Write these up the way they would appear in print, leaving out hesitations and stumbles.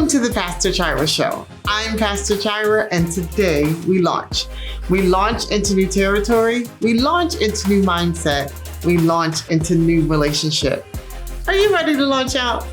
Welcome to the Pastor Chira Show. I'm Pastor Chira, and today we launch. We launch into new territory. We launch into new mindset. We launch into new relationship. Are you ready to launch out?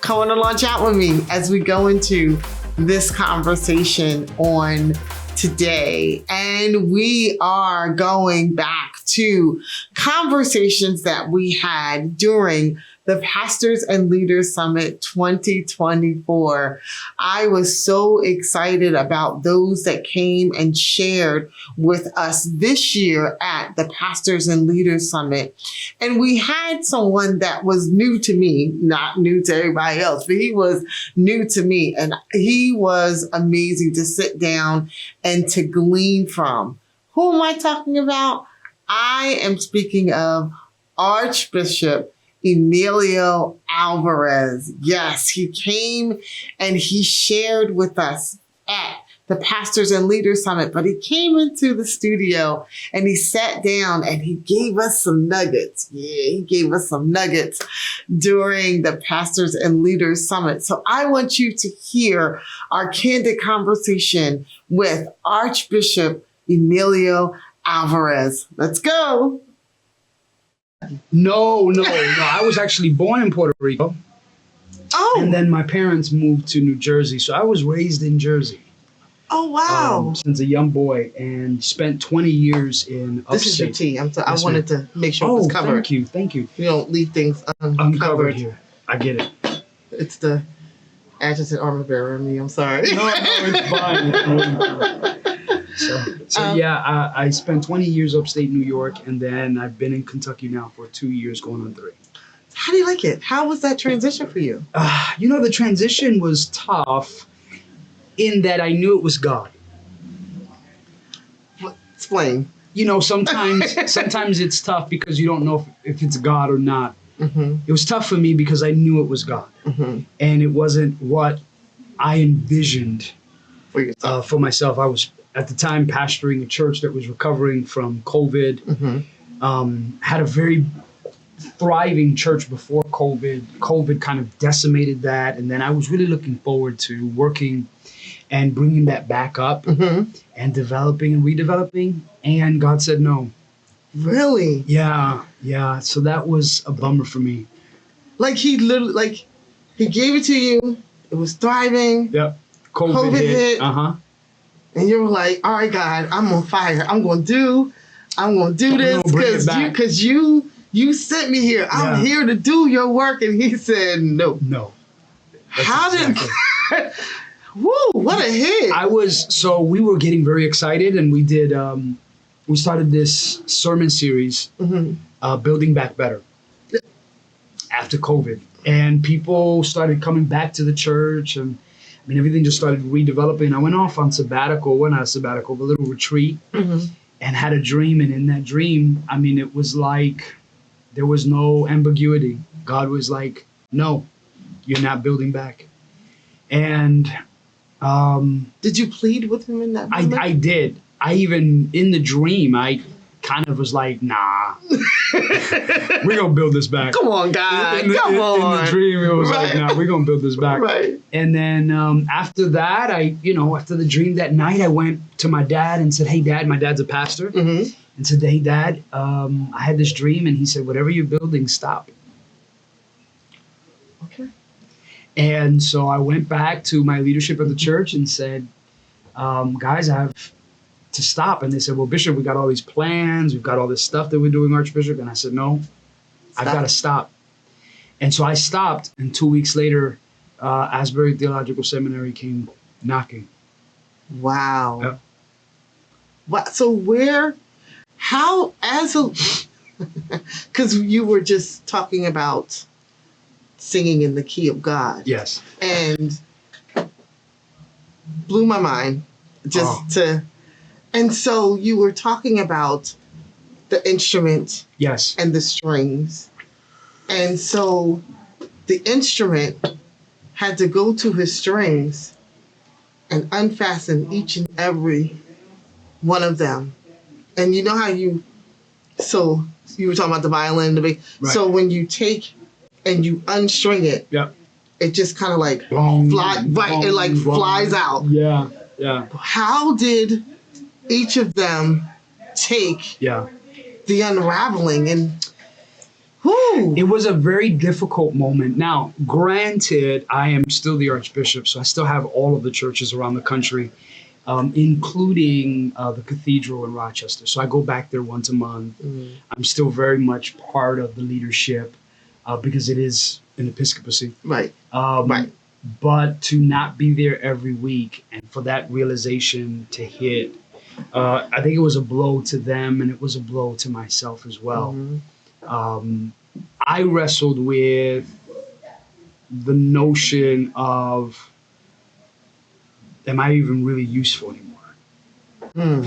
Come on and launch out with me as we go into this conversation on today. And we are going back to conversations that we had during the Pastors and Leaders Summit 2024. I was so excited about those that came and shared with us this year at the Pastors and Leaders Summit. And we had someone that was new to me, not new to everybody else, but he was new to me. And he was amazing to sit down and to glean from. Who am I talking about? I am speaking of Archbishop Emilio Alvarez. Yes, he came and he shared with us at the Pastors and Leaders Summit, but he came into the studio and he sat down and he gave us some nuggets. Yeah, he gave us some nuggets during the Pastors and Leaders Summit. So I want you to hear our candid conversation with Archbishop Emilio Alvarez. Let's go. No. I was actually born in Puerto Rico. Oh. And then my parents moved to New Jersey. So I was raised in Jersey. Oh, wow. Since a young boy, and spent 20 years in upstate. This is your tea. I wanted to make sure it was covered. Thank you. You don't leave things uncovered here. I get it. It's the adjutant armor bearer in me. I'm sorry. No, it's fine. So yeah, I spent 20 years upstate New York, and then I've been in Kentucky now for 2 years, going on 3. How do you like it? How was that transition for you? The transition was tough in that I knew it was God. Explain. Sometimes it's tough because you don't know if it's God or not. Mm-hmm. It was tough for me because I knew it was God. Mm-hmm. And it wasn't what I envisioned for myself. I was, at the time, pastoring a church that was recovering from COVID. Mm-hmm. Had a very thriving church before COVID. COVID kind of decimated that. And then I was really looking forward to working and bringing that back up, mm-hmm. and developing and redeveloping. And God said no. Really? Yeah. So that was a bummer for me. Like he literally, he gave it to you. It was thriving. Yep. COVID hit. And you were like, all right, God, I'm on fire. I'm going to do this because you sent me here. I'm here to do your work. And he said, no. Woo, what a hit. We were getting very excited, and we started this sermon series, mm-hmm. Building Back Better, after COVID. And people started coming back to the church, and everything just started redeveloping. I went off on sabbatical, but a little retreat, mm-hmm. and had a dream. And in that dream, it was like there was no ambiguity. God was like, no, you're not building back. And did you plead with him in that moment? I did. I even, in the dream, I kind of was like, nah, we're going to build this back. Come on, God. In the dream, it was like, nah, we're going to build this back. Right. And then after that, after the dream that night, I went to my dad and said, hey, Dad, my dad's a pastor. Mm-hmm. And said, hey, Dad, I had this dream. And he said, whatever you're building, stop. Okay. And so I went back to my leadership of the church and said, guys, I have to stop. And they said, well, Bishop, we got all these plans. We've got all this stuff that we're doing, Archbishop. And I said, no, I've got to stop. And so I stopped. And 2 weeks later, Asbury Theological Seminary came knocking. Wow. Yep. Wow. So because you were just talking about singing in the key of God. Yes. And blew my mind and so you were talking about the instrument. Yes. And the strings. And so the instrument had to go to his strings and unfasten each and every one of them. And you know how so you were talking about the violin, the bass. Right. So when you take and you unstring it, yep. it just kind of like Boom, flies out. Yeah, yeah. How did each of them take the unraveling? And it was a very difficult moment. Now, granted, I am still the Archbishop, so I still have all of the churches around the country, including the cathedral in Rochester. So I go back there once a month. I'm still very much part of the leadership because it is an episcopacy. Right. But to not be there every week and for that realization to hit, I think it was a blow to them and it was a blow to myself as well. I wrestled with the notion of, am I even really useful anymore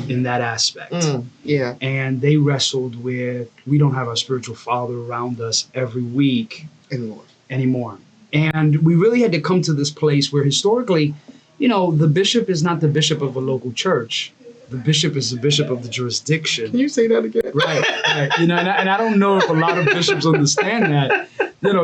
in that aspect? Yeah. And they wrestled with, we don't have our spiritual father around us every week anymore. And we really had to come to this place where historically, the bishop is not the bishop of a local church. The bishop is the bishop of the jurisdiction. Can you say that again? Right. And I don't know if a lot of bishops understand that.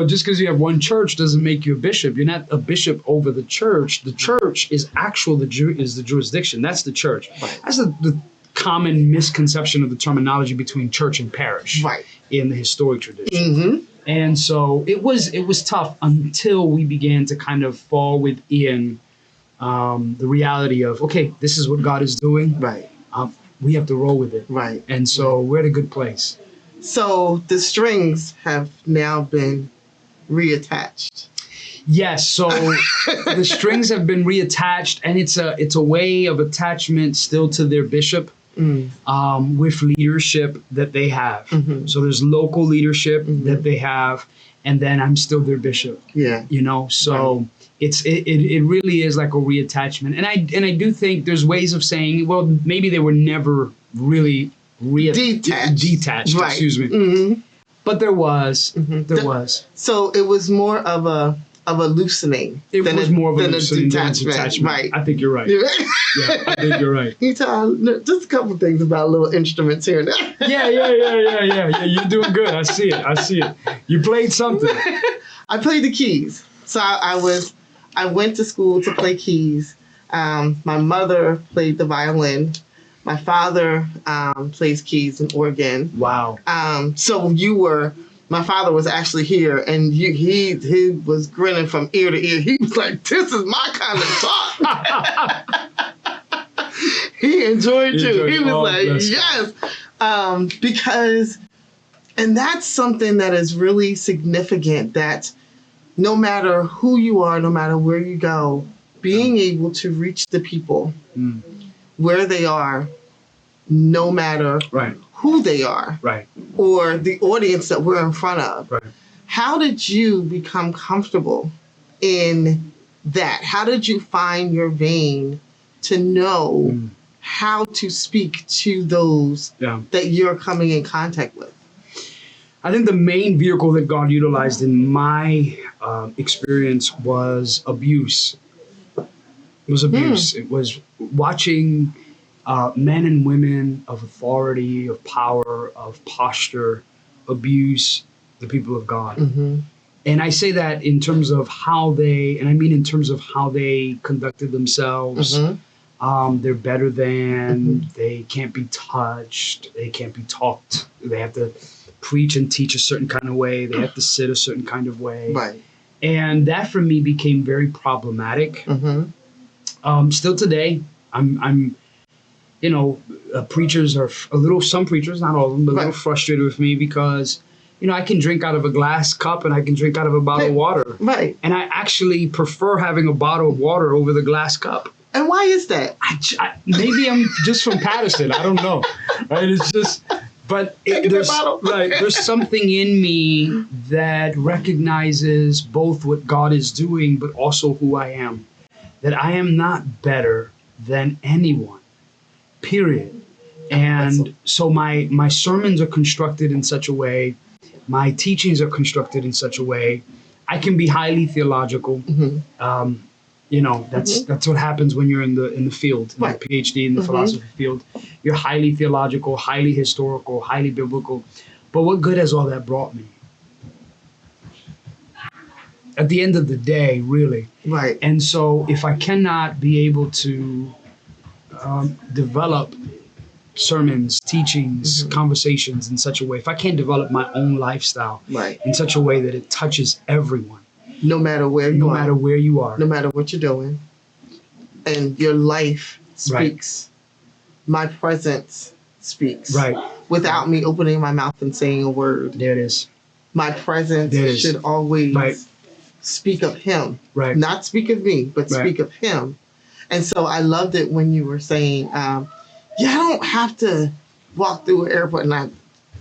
Just because you have one church doesn't make you a bishop. You're not a bishop over the church. The church is is the jurisdiction. That's the church. Right. That's the common misconception of the terminology between church and parish in the historic tradition. And so it was tough until we began to kind of fall within the reality of, okay, this is what God is doing. Right. We have to roll with it. Right. And so we're at a good place. So the strings have now been reattached. Yes. So the strings have been reattached, and it's a way of attachment still to their bishop with leadership that they have. So there's local leadership that they have, and then I'm still their bishop. Yeah. So it really is like a reattachment. And I do think there's ways of saying, well, maybe they were never really detached. Right. Excuse me. But there was. So it was more of a loosening. It was more of a loosening than a detachment. Right. I think you're right. Yeah, I think you're right. You tell just a couple things about little instruments here and there. Yeah. You're doing good. I see it. You played something. I played the keys. So I went to school to play keys. My mother played the violin. My father plays keys and organ. Wow. So my father was actually here, and he was grinning from ear to ear. He was like, "This is my kind of talk." He enjoyed you. He was like, "Yes," because, and that's something that is really significant. That no matter who you are, no matter where you go, being able to reach the people where they are, no matter who they are, or the audience that we're in front of. Right. How did you become comfortable in that? How did you find your vein to know how to speak to those that you're coming in contact with? I think the main vehicle that God utilized in my experience was abuse. It was abuse. It was watching men and women of authority, of power, of posture, abuse the people of God. And I say that in terms of how they conducted themselves. They're better than, they can't be touched, they can't be talked. They have to preach and teach a certain kind of way. They have to sit a certain kind of way. Right. And that for me became very problematic. Still today, I'm preachers are some preachers, not all of them, but a little frustrated with me because, I can drink out of a glass cup and I can drink out of a bottle of water. Right. And I actually prefer having a bottle of water over the glass cup. And why is that? Maybe I'm just from Patterson. I don't know. Right? It's just, but there's something in me that recognizes both what God is doing, but also who I am. That I am not better than anyone. Period. And so my sermons are constructed in such a way, my teachings are constructed in such a way, I can be highly theological. That's what happens when you're in the field, in the PhD in the philosophy field. You're highly theological, highly historical, highly biblical. But what good has all that brought me? at the end of the day, really. Right. And so if I cannot be able to develop sermons, teachings, conversations in such a way, if I can't develop my own lifestyle in such a way that it touches everyone, no matter where you are, no matter what you're doing, and your life speaks. My presence speaks. Right. Without me opening my mouth and saying a word. There it is. My presence should always speak of him. Right. Not speak of me, but speak of him. And so I loved it when you were saying, I don't have to walk through an airport, and I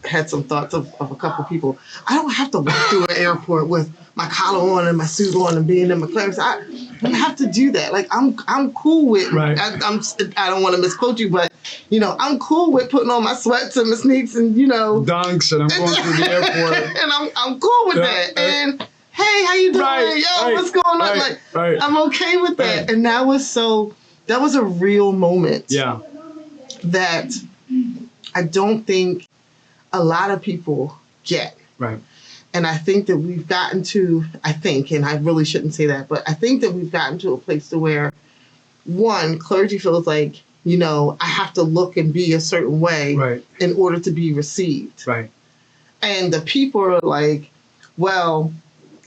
had some thoughts of a couple people. I don't have to walk through an airport with my collar on and my suit on and being in my clothes. I don't have to do that. Like I'm cool with. Right. I don't want to misquote you, but I'm cool with putting on my sweats and my sneaks and dunks, and I'm going through the airport, and I'm cool with that. And hey, how you doing? What's going on? I'm okay with that. And that was a real moment. Yeah. That I don't think a lot of people get. Right. And I think that we've gotten to, and I really shouldn't say that, but I think that we've gotten to a place to where, one, clergy feels like, I have to look and be a certain way in order to be received. Right. And the people are like, well,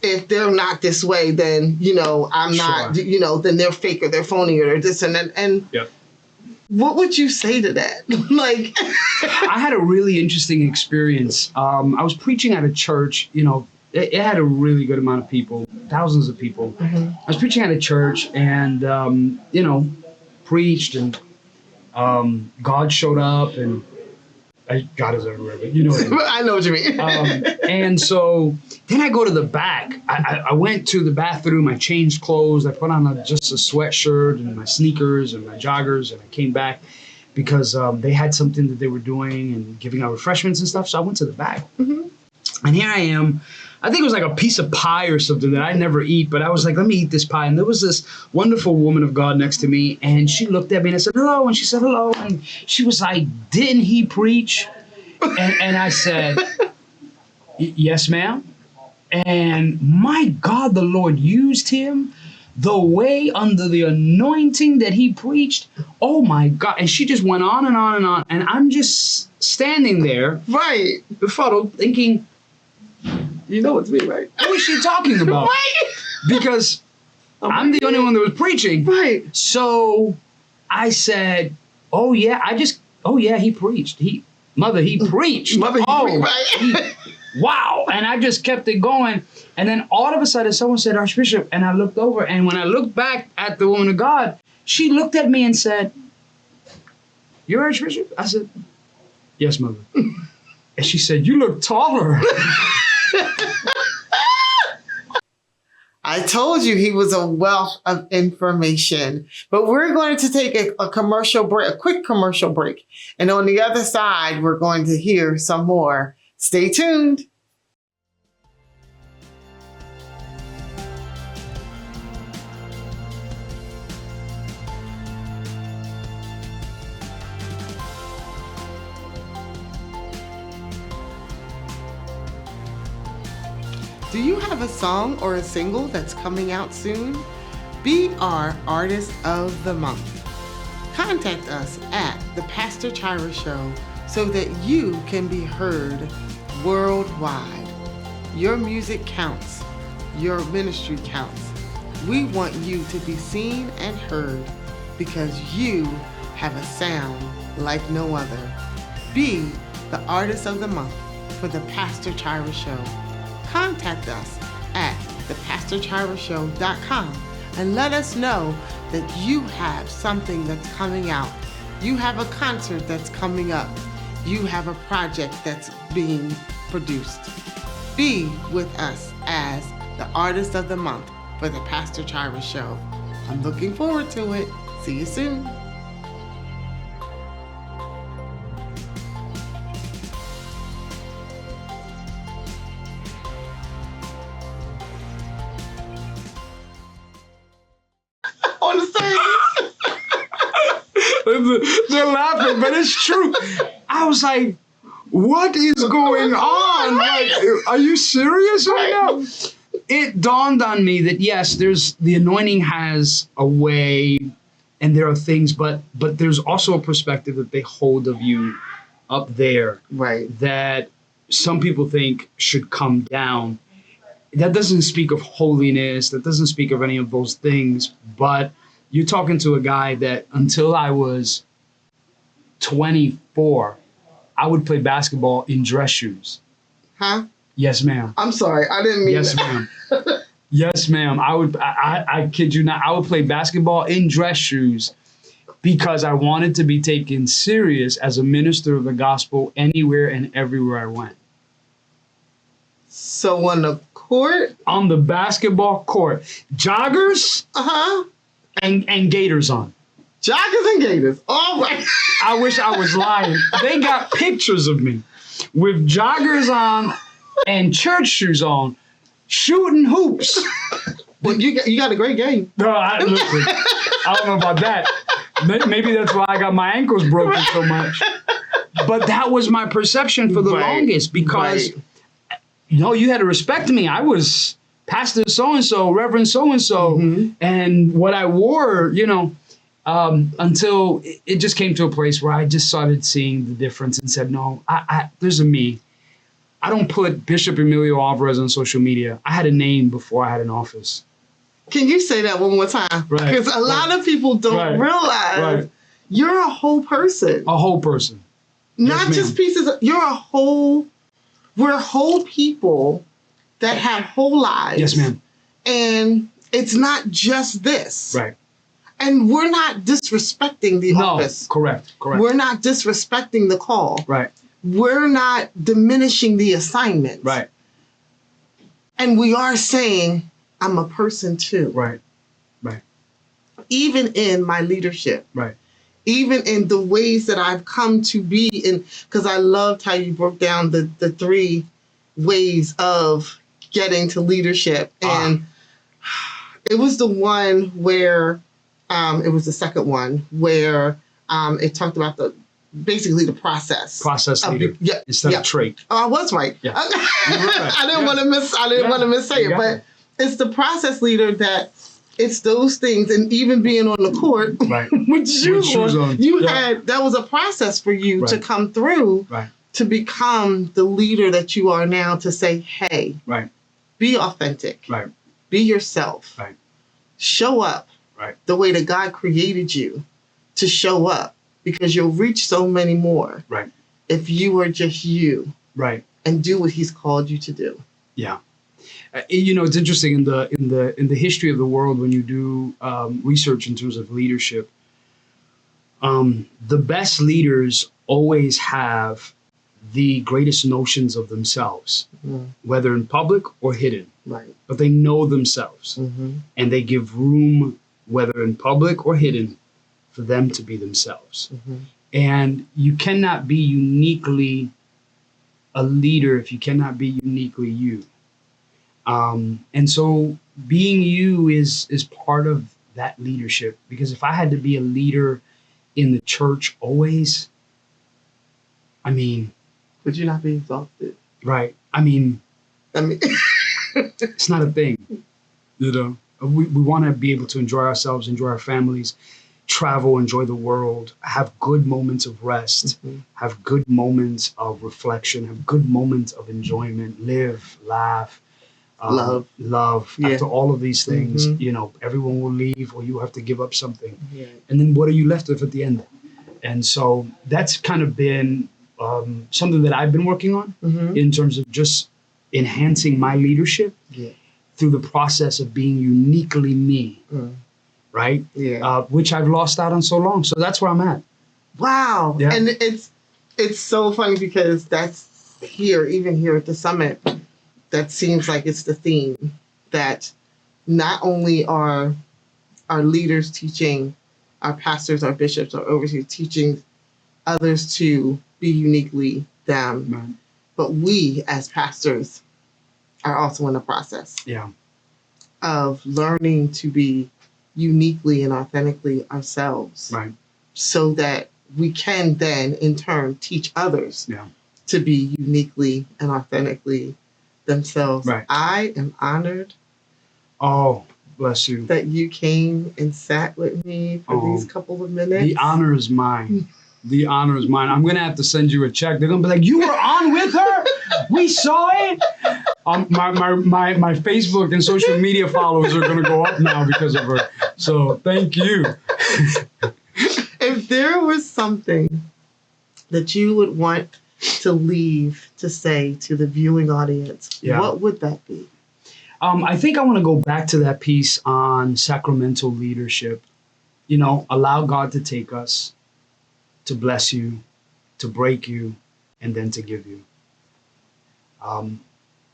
if they're not this way, then, I'm not, then they're fake or they're phony or they're this and that. And what would you say to that? Like, I had a really interesting experience. I was preaching at a church, it had a really good amount of people, thousands of people. I was preaching at a church and, preached and God showed up and God is everywhere, but you know what I mean. I know what you mean. And so then I go to the back. I went to the bathroom. I changed clothes. I put on just a sweatshirt and my sneakers and my joggers, and I came back because they had something that they were doing and giving out refreshments and stuff. So I went to the back. And here I am. I think it was like a piece of pie or something that I never eat, but I was like, let me eat this pie. And there was this wonderful woman of God next to me, and she looked at me and I said, hello. And she said, hello. And she was like, didn't he preach? And I said, yes, ma'am. And my God, the Lord used him the way under the anointing that he preached. Oh my God. And she just went on and on and on. And I'm just standing there, befuddled, thinking, you know it's me, right? What is she talking about? Because I'm the only one that was preaching. So I said, oh yeah, he preached. Mother, he preached. Wow. And I just kept it going. And then all of a sudden someone said, Archbishop, and I looked over, and when I looked back at the woman of God, she looked at me and said, you're Archbishop? I said, yes, Mother. And she said, you look taller. I told you he was a wealth of information, but we're going to take a commercial break, a quick commercial break. And on the other side, we're going to hear some more. Stay tuned. Do you have a song or a single that's coming out soon? Be our Artist of the Month. Contact us at the Pastor Chira Show so that you can be heard worldwide. Your music counts. Your ministry counts. We want you to be seen and heard because you have a sound like no other. Be the Artist of the Month for the Pastor Chira Show. Contact us at thepastorchirashow.com and let us know that you have something that's coming out. You have a concert that's coming up. You have a project that's being produced. Be with us as the Artist of the Month for the Pastor Chira Show. I'm looking forward to it. See you soon. On the stage. They're laughing, but it's true. I was like, what is going on? Like, are you serious right now? it dawned on me that yes, there's the anointing has a way, and there are things, but there's also a perspective that they hold of you up there, Right. that some people think should come down. That doesn't speak of holiness. That doesn't speak of any of those things. But you're talking to a guy that until I was 24, I would play basketball in dress shoes. Huh? Yes, ma'am. I'm sorry. I didn't mean Yes, ma'am. Yes, ma'am. I kid you not. I would play basketball in dress shoes because I wanted to be taken serious as a minister of the gospel anywhere and everywhere I went. So on the court? On the basketball court. Joggers Uh-huh. and gaiters on. Joggers and gators. All right. I wish I was lying. They got pictures of me with joggers on and church shoes on, shooting hoops. Well, you got a great game. No, listen, I don't know about that. Maybe that's why I got my ankles broken so much. But that was my perception for the longest because, you had to respect me. I was Pastor so-and-so, Reverend so-and-so, and what I wore, until it just came to a place where I just started seeing the difference and said, no, there's a me. I don't put Bishop Emilio Alvarez on social media. I had a name before I had an office. Can you say that one more time? Right. Because a lot of people don't realize you're a whole person. A whole person. Not just pieces. We're whole people that have whole lives. Yes, ma'am. And it's not just this. Right. And we're not disrespecting the office. Correct. We're not disrespecting the call. Right. We're not diminishing the assignment. Right. And we are saying, I'm a person too. Right. Even in my leadership. Right. Even in the ways that I've come to be in, because I loved how you broke down the 3 ways of getting to leadership. And it was the one where, it was the second one where it talked about basically the process. Process leader. Instead of trait. Oh, I was right. Yeah. I didn't want to miss say it, but it's the process leader that it's those things, and even being on the court with shoes on, that was a process for you to come through to become the leader that you are now, to say, hey, be authentic, be yourself, show up the way that God created you to show up, because you'll reach so many more if you are just you and do what He's called you to do. Yeah. It's interesting in the history of the world, when you do research in terms of leadership, the best leaders always have the greatest notions of themselves, whether in public or hidden. But they know themselves, and they give room, whether in public or hidden, for them to be themselves. And you cannot be uniquely a leader if you cannot be uniquely you. And so being you is part of that leadership, because if I had to be a leader in the church always, would you not be exhausted? Right. It's not a thing. We want to be able to enjoy ourselves, enjoy our families, travel, enjoy the world, have good moments of rest, have good moments of reflection, have good moments of enjoyment, live, laugh, love. After all of these things, everyone will leave, or you have to give up something. And then what are you left with at the end? And so that's kind of been something that I've been working on in terms of just enhancing my leadership through the process of being uniquely me, right? Which I've lost out on so long. So that's where I'm at. Wow. Yeah. And it's so funny, because that's even here at the summit, that seems like it's the theme, that not only are our leaders teaching, our pastors, our bishops, our overseers teaching others to be uniquely them, but we as pastors are also in the process of learning to be uniquely and authentically ourselves, so that we can then in turn teach others to be uniquely and authentically themselves. Right. I am honored. Oh, bless you. That you came and sat with me for these couple of minutes. The honor is mine. The honor is mine. I'm going to have to send you a check. They're going to be like, you were on with her? We saw it? My Facebook and social media followers are going to go up now because of her. So thank you. If there was something that you would want to leave to say to the viewing audience, what would that be? I think I want to go back to that piece on sacramental leadership. Allow God to take us, to bless you, to break you, and then to give you.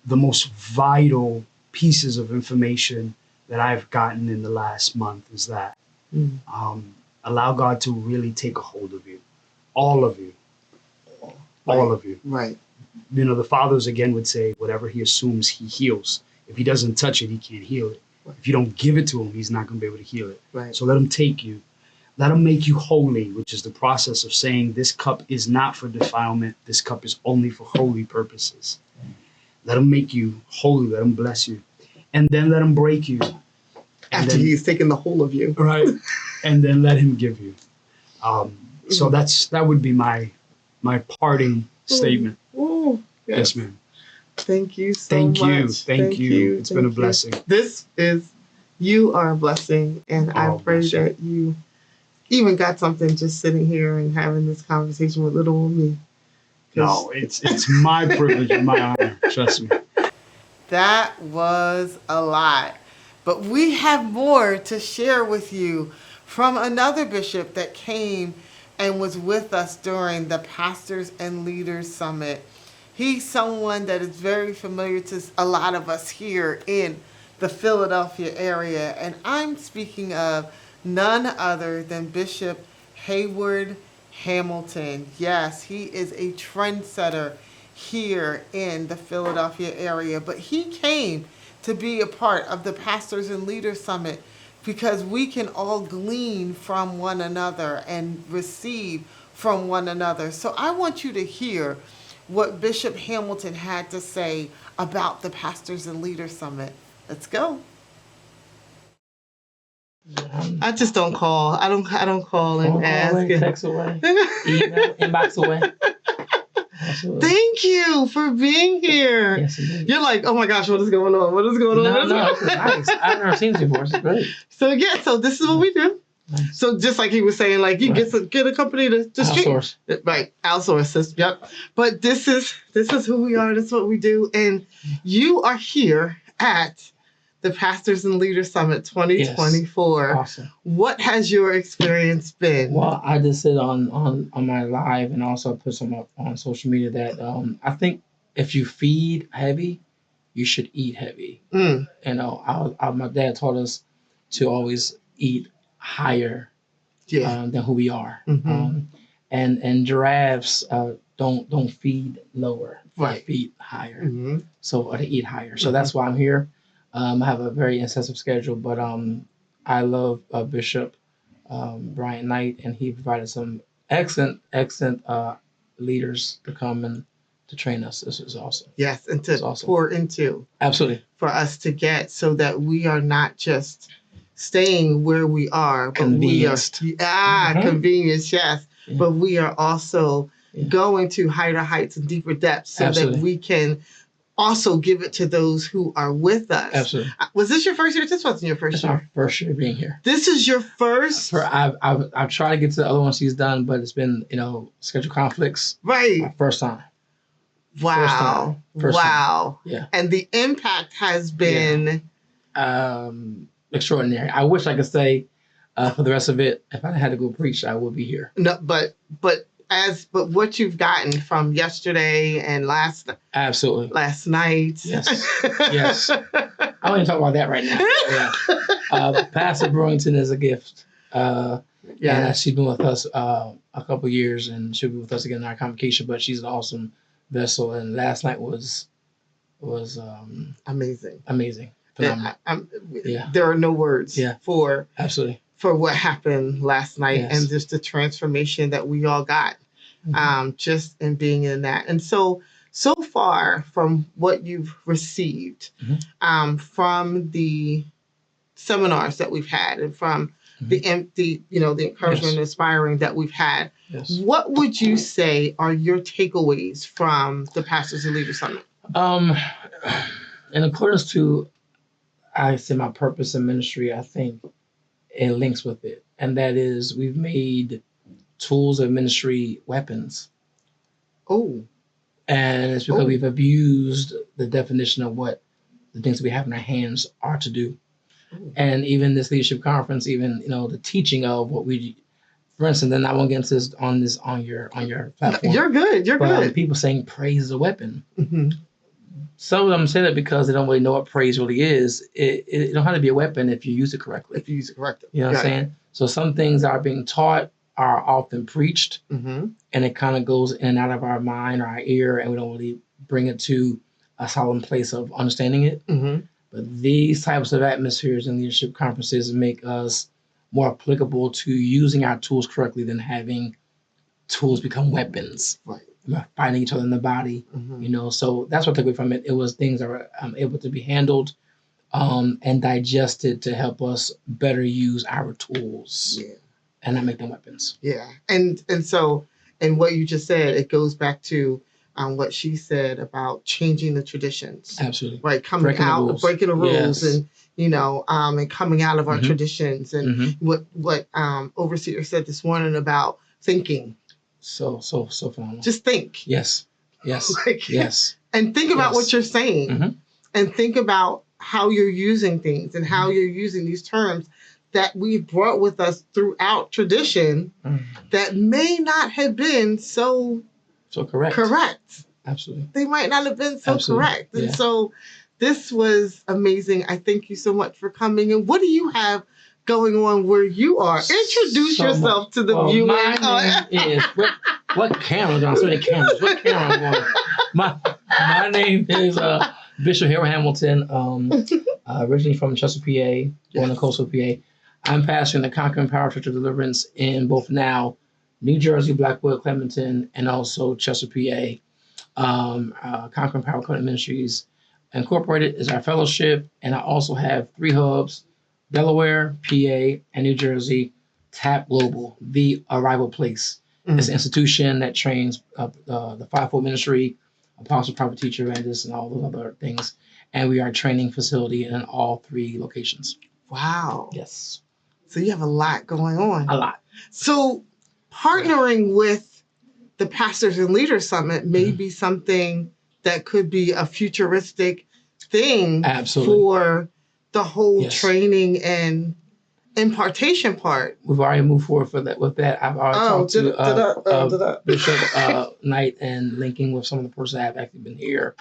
The most vital pieces of information that I've gotten in the last month is that allow God to really take a hold of you, all of you, all of you. Right. The fathers again would say, whatever he assumes, he heals. If he doesn't touch it, he can't heal it. Right. If you don't give it to him, he's not going to be able to heal it. Right. So let him take you. Let him make you holy, which is the process of saying this cup is not for defilement. This cup is only for holy purposes. Let him make you holy. Let him bless you. And then let him break you. After he's taken the whole of you. Right. And then let him give you. So that would be my parting statement. Ooh, yes, ma'am. Thank you so much. Thank you. It's been a blessing. You are a blessing. And I pray that you even got something just sitting here and having this conversation with little old me. No, it's my privilege and my honor. Trust me. That was a lot. But we have more to share with you from another bishop that came and was with us during the Pastors and Leaders Summit. He's someone that is very familiar to a lot of us here in the Philadelphia area. And I'm speaking of none other than Bishop Hayward Hamilton. Yes, he is a trendsetter here in the Philadelphia area. But he came to be a part of the Pastors and Leaders Summit because we can all glean from one another and receive from one another. So I want you to hear what Bishop Hamilton had to say about the Pastors and Leaders Summit. Let's go. I just don't call. I don't call and ask. Away, text away, email, inbox away. Absolutely. Thank you for being here. Yes, indeed. You're like, oh my gosh, what is going on? What is going on? No, it's nice. I've never seen this before. It's great. So this is what we do. Nice. So just like he was saying, like you get a company to outsource. Right, outsource this. Yep. But this is who we are. This is what we do. And you are here at the Pastors and Leaders Summit 2024. Yes. Awesome. What has your experience been? Well, I just said on my live and also put some up on social media that I think if you feed heavy, you should eat heavy. My dad taught us to always eat higher than who we are. Mm-hmm. And giraffes don't feed lower. Right. They feed higher. Mm-hmm. So they eat higher. So that's why I'm here. I have a very intensive schedule, but I love Bishop Brian Knight, and he provided some excellent leaders to come and to train us. This is awesome. Yes, and to pour into. Absolutely. For us to get so that we are not just staying where we are, but Convenienced. Convenience, yes. Yeah. But we are also going to higher heights and deeper depths so that we can also give it to those who are with us. Absolutely. Was this your first year? This wasn't your first year. Our first year being here. This is your first? I've tried to get to the other ones he's done, but it's been, schedule conflicts. Right. My first time. Wow. First Wow. time. Yeah. And the impact has been extraordinary. I wish I could say for the rest of it, if I had to go preach, I would be here. No, but what you've gotten from yesterday and last night. Yes. I don't even talk about that right now. Yeah. Pastor Brewington is a gift. And she's been with us a couple years, and she'll be with us again in our convocation. But she's an awesome vessel, and last night was amazing. Phenomenal. There are no words for absolutely for what happened last night and just the transformation that we all got just in being in that. And so far far from what you've received from the seminars that we've had and from the encouragement and inspiring that we've had, what would you say are your takeaways from the Pastors and Leaders Summit? In accordance to, I say, my purpose in ministry, I think it links with it. And that is, we've made tools of ministry weapons. Oh. And it's because we've abused the definition of what the things that we have in our hands are to do. And even this leadership conference, even the teaching of what we, for instance, then I won't get into this on your platform. You're good. You're good. People saying praise is a weapon. Mm-hmm. Some of them say that because they don't really know what praise really is. It don't have to be a weapon if you use it correctly. If you use it correctly, you know what I'm saying. So some things that are being taught are often preached, and it kind of goes in and out of our mind or our ear, and we don't really bring it to a solemn place of understanding it. Mm-hmm. But these types of atmospheres and leadership conferences make us more applicable to using our tools correctly than having tools become weapons. Right. We're fighting each other in the body, So that's what I took away from it. It was things that were able to be handled and digested to help us better use our tools. Yeah. And not make them weapons. Yeah. And so, and what you just said, it goes back to what she said about changing the traditions. Absolutely. Right. Breaking the rules and, and coming out of our traditions and what Overseer said this morning about thinking. So phenomenal. Just think. Yes. Yes. And think about what you're saying and think about how you're using things and how you're using these terms that we've brought with us throughout tradition that may not have been so correct. Absolutely. They might not have been so correct. And so this was amazing. I thank you so much for coming. And what do you have going on where you are? Introduce yourself to the viewers. My name is, what camera? There's so many cameras. What camera am I on? My name is Bishop Hayward Hamilton, originally from Chester, PA, born in coastal PA. I'm pastoring the Conquering Power Church of Deliverance in both now New Jersey, Blackwood, Clementon, and also Chester, PA. Conquering Power Covenant Ministries Incorporated is our fellowship, and I also have 3 hubs: Delaware, PA, and New Jersey. TAP Global, the arrival place. It's an institution that trains the fivefold ministry, apostle, prophet, teacher, evangelist, and all those other things. And we are a training facility in all 3 locations. Wow. Yes. So you have a lot going on. A lot. So partnering with the Pastors and Leaders Summit may be something that could be a futuristic thing for the whole training and impartation part. We've already moved forward with that. I've already talked to Bishop Knight and linking with some of the persons that have actually been here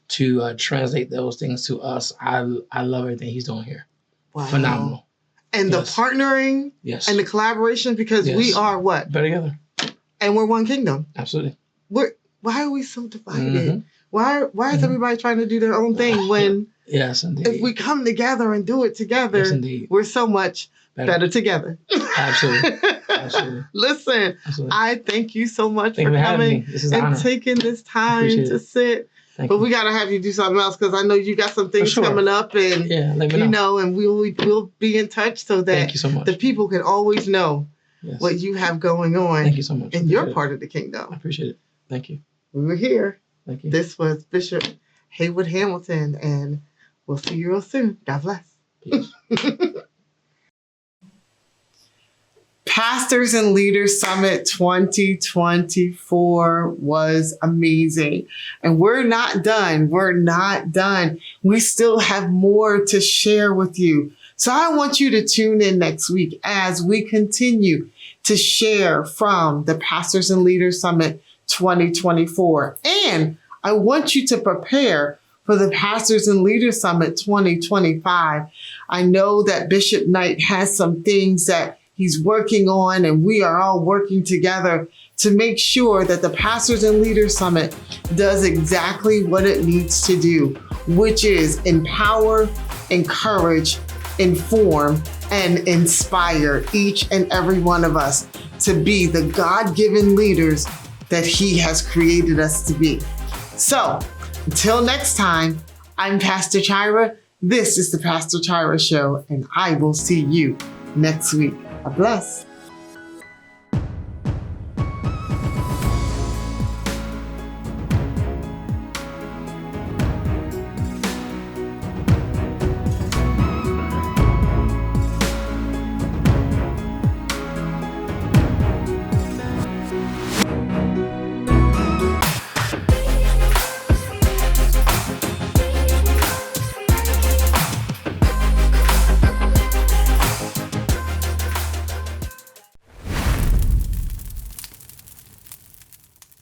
to translate those things to us. I love everything he's doing here. Wow. Phenomenal. And the partnering and the collaboration, because we are what? Better together. And we're one kingdom. Absolutely. Why are we so divided? Why is everybody trying to do their own thing when yes, indeed. If we come together and do it together, we're so much better together. Absolutely. Absolutely. Listen, I thank you so much for coming and taking this time to sit. But we got to have you do something else because I know you got some things coming up and, and we'll be in touch so that the people can always know what you have going on. Thank you so much. And you're part of the kingdom. I appreciate it. Thank you. We were here. Thank you. This was Bishop Hayward Hamilton, and we'll see you real soon. God bless. Peace. Pastors and Leaders Summit 2024 was amazing. And we're not done. We're not done. We still have more to share with you. So I want you to tune in next week as we continue to share from the Pastors and Leaders Summit 2024. And I want you to prepare for the Pastors and Leaders Summit 2025. I know that Bishop Knight has some things that he's working on, and we are all working together to make sure that the Pastors and Leaders Summit does exactly what it needs to do, which is empower, encourage, inform, and inspire each and every one of us to be the God-given leaders that he has created us to be. So Until next time, I'm Pastor Chira. This is the Pastor Chira Show, and I will see you next week. God bless.